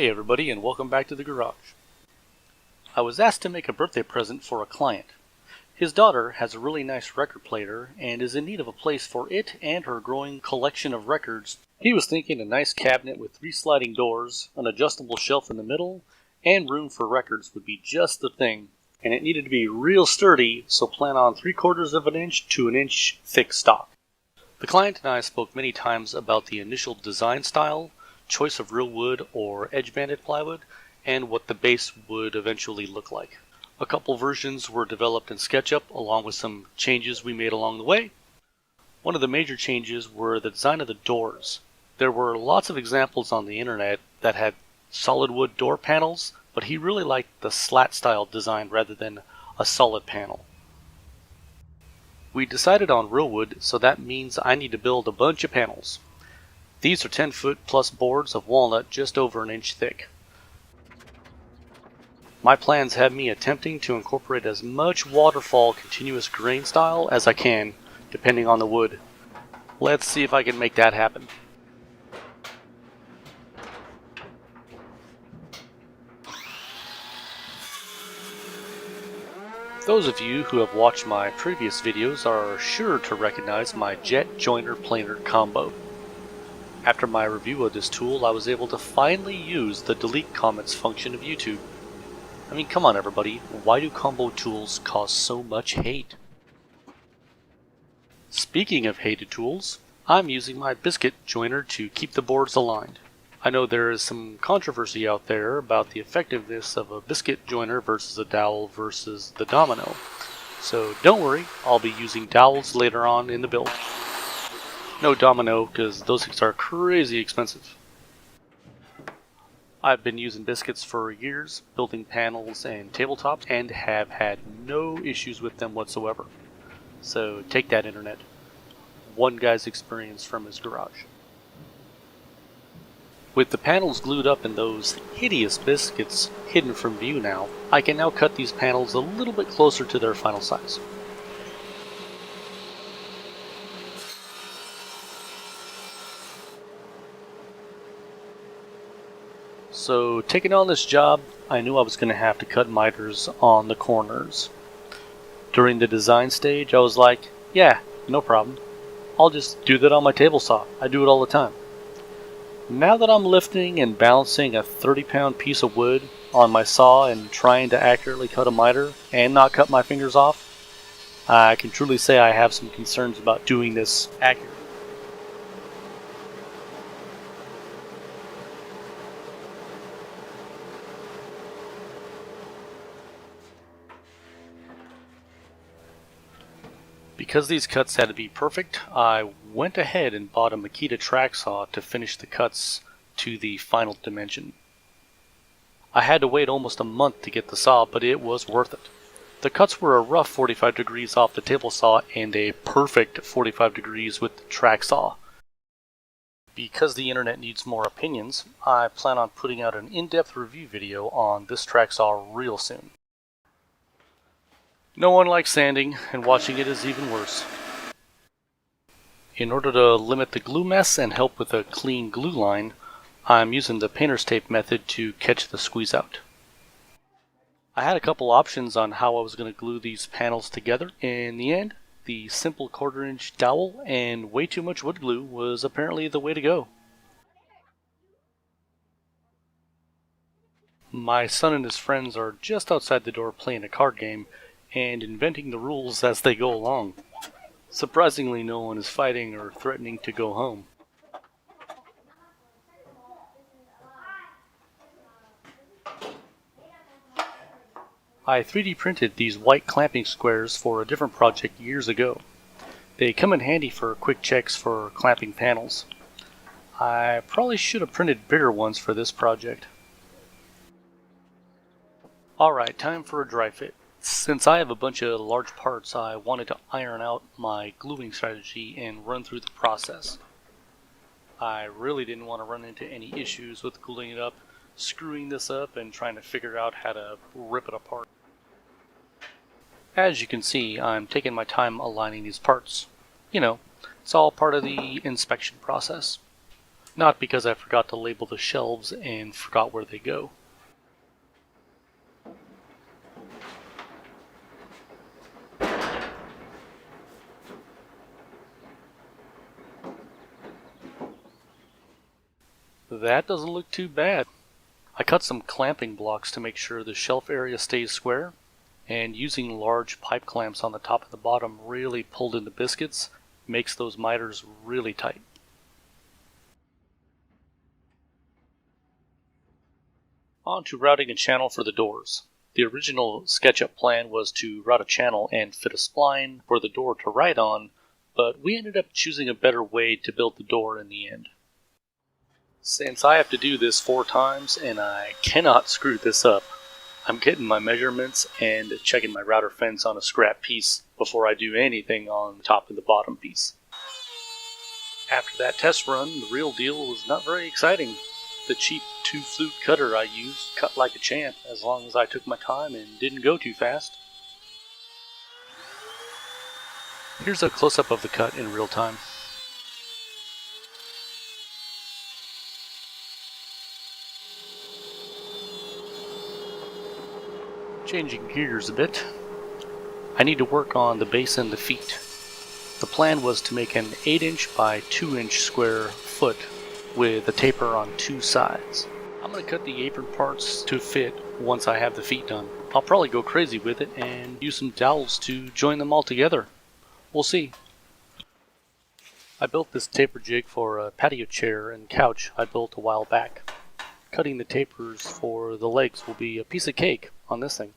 Hey everybody, and welcome back to the garage. I was asked to make a birthday present for a client. His daughter has a really nice record player and is in need of a place for it and her growing collection of records. He was thinking a nice cabinet with 3 sliding doors, an adjustable shelf in the middle, and room for records would be just the thing. And it needed to be real sturdy, so plan on 3/4 of an inch to an inch thick stock. The client and I spoke many times about the initial design style, choice of real wood or edge-banded plywood, and what the base would eventually look like. A couple versions were developed in Sketchup along with some changes we made along the way. One of the major changes were the design of the doors. There were lots of examples on the internet that had solid wood door panels, but he really liked the slat style design rather than a solid panel. We decided on real wood, so that means I need to build a bunch of panels. These are 10-foot plus boards of walnut just over an inch thick. My plans have me attempting to incorporate as much waterfall continuous grain style as I can, depending on the wood. Let's see if I can make that happen. Those of you who have watched my previous videos are sure to recognize my jet joiner planer combo. After my review of this tool, I was able to finally use the delete comments function of YouTube. I mean, come on everybody, why do combo tools cause so much hate? Speaking of hated tools, I'm using my biscuit joiner to keep the boards aligned. I know there is some controversy out there about the effectiveness of a biscuit joiner versus a dowel versus the domino. So don't worry, I'll be using dowels later on in the build. No domino, because those things are crazy expensive. I've been using biscuits for years, building panels and tabletops, and have had no issues with them whatsoever. So take that, internet. One guy's experience from his garage. With the panels glued up in those hideous biscuits hidden from view now, I can now cut these panels a little bit closer to their final size. So taking on this job, I knew I was going to have to cut miters on the corners. During the design stage, I was like, yeah, no problem. I'll just do that on my table saw. I do it all the time. Now that I'm lifting and balancing a 30-pound piece of wood on my saw and trying to accurately cut a miter and not cut my fingers off, I can truly say I have some concerns about doing this accurately. Because these cuts had to be perfect, I went ahead and bought a Makita track saw to finish the cuts to the final dimension. I had to wait almost a month to get the saw, but it was worth it. The cuts were a rough 45 degrees off the table saw and a perfect 45 degrees with the track saw. Because the internet needs more opinions, I plan on putting out an in-depth review video on this track saw real soon. No one likes sanding, and watching it is even worse. In order to limit the glue mess and help with a clean glue line, I'm using the painter's tape method to catch the squeeze out. I had a couple options on how I was going to glue these panels together. In the end, the simple 1/4 inch dowel and way too much wood glue was apparently the way to go. My son and his friends are just outside the door playing a card game and inventing the rules as they go along. Surprisingly, no one is fighting or threatening to go home. I 3D printed these white clamping squares for a different project years ago. They come in handy for quick checks for clamping panels. I probably should have printed bigger ones for this project. Alright, time for a dry fit. Since I have a bunch of large parts, I wanted to iron out my gluing strategy and run through the process. I really didn't want to run into any issues with gluing it up, screwing this up, and trying to figure out how to rip it apart. As you can see, I'm taking my time aligning these parts. You know, it's all part of the inspection process. Not because I forgot to label the shelves and forgot where they go. That doesn't look too bad. I cut some clamping blocks to make sure the shelf area stays square, and using large pipe clamps on the top and the bottom really pulled in the biscuits makes those miters really tight. On to routing a channel for the doors. The original SketchUp plan was to route a channel and fit a spline for the door to write on, but we ended up choosing a better way to build the door in the end. Since I have to do this 4 times and I cannot screw this up, I'm getting my measurements and checking my router fence on a scrap piece before I do anything on the top and the bottom piece. After that test run, the real deal was not very exciting. The cheap 2-flute cutter I used cut like a champ as long as I took my time and didn't go too fast. Here's a close-up of the cut in real time. Changing gears a bit, I need to work on the base and the feet. The plan was to make an 8-inch by 2-inch square foot with a taper on 2 sides. I'm going to cut the apron parts to fit once I have the feet done. I'll probably go crazy with it and use some dowels to join them all together. We'll see. I built this taper jig for a patio chair and couch I built a while back. Cutting the tapers for the legs will be a piece of cake on this thing.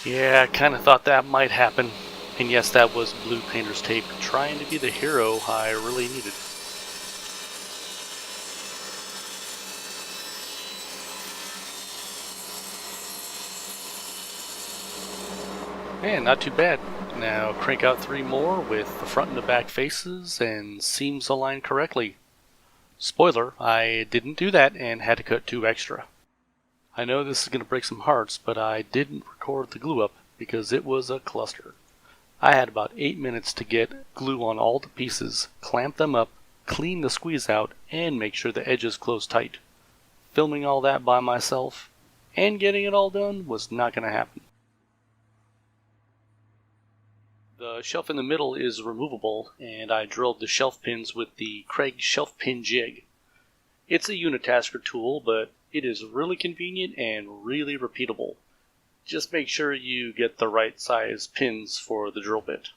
Yeah, I kinda thought that might happen. And yes, that was blue painter's tape trying to be the hero I really needed. Man, not too bad. Now crank out 3 more with the front and the back faces and seams aligned correctly. Spoiler, I didn't do that and had to cut 2 extra. I know this is going to break some hearts, but I didn't record the glue up because it was a cluster. I had about 8 minutes to get glue on all the pieces, clamp them up, clean the squeeze out, and make sure the edges close tight. Filming all that by myself and getting it all done was not going to happen. The shelf in the middle is removable, and I drilled the shelf pins with the Craig shelf pin jig. It's a unitasker tool, but it is really convenient and really repeatable. Just make sure you get the right size pins for the drill bit.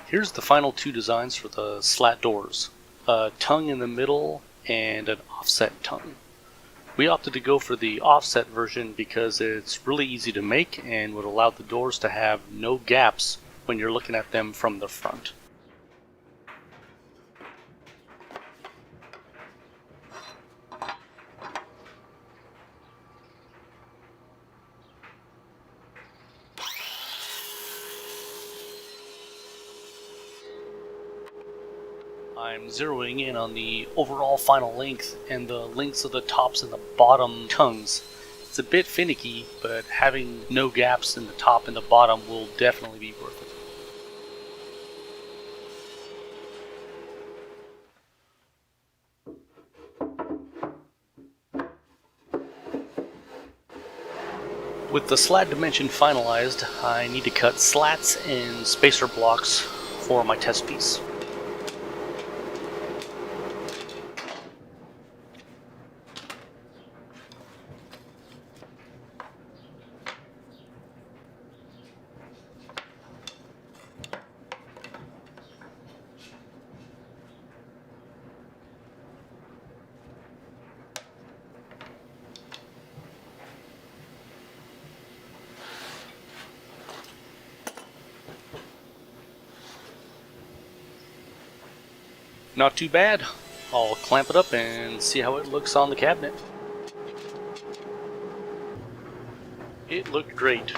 Here's the final 2 designs for the slat doors. A tongue in the middle and an offset tongue. We opted to go for the offset version because it's really easy to make and would allow the doors to have no gaps when you're looking at them from the front. I'm zeroing in on the overall final length and the lengths of the tops and the bottom tongues. It's a bit finicky, but having no gaps in the top and the bottom will definitely be worth it. With the slat dimension finalized, I need to cut slats and spacer blocks for my test piece. Not too bad. I'll clamp it up and see how it looks on the cabinet. It looked great.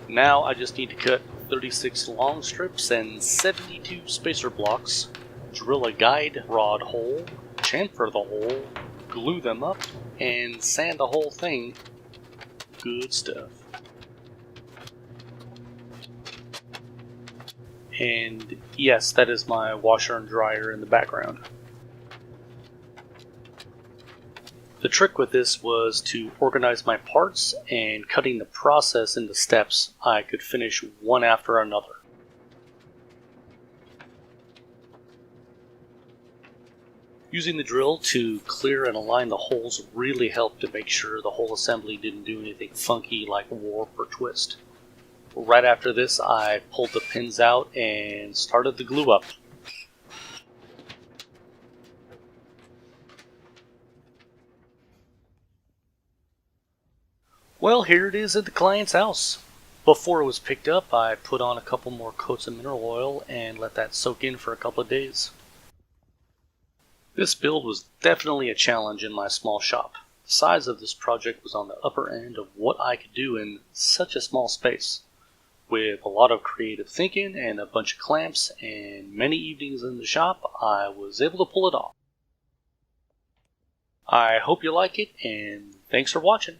Now I just need to cut 36 long strips and 72 spacer blocks, drill a guide rod hole, chamfer the hole, glue them up, and sand the whole thing. Good stuff. And yes, that is my washer and dryer in the background. The trick with this was to organize my parts, and cutting the process into steps I could finish one after another. Using the drill to clear and align the holes really helped to make sure the whole assembly didn't do anything funky like warp or twist. Right after this, I pulled the pins out and started the glue up. Well, here it is at the client's house. Before it was picked up, I put on a couple more coats of mineral oil and let that soak in for a couple of days. This build was definitely a challenge in my small shop. The size of this project was on the upper end of what I could do in such a small space. With a lot of creative thinking and a bunch of clamps and many evenings in the shop, I was able to pull it off. I hope you like it, and thanks for watching.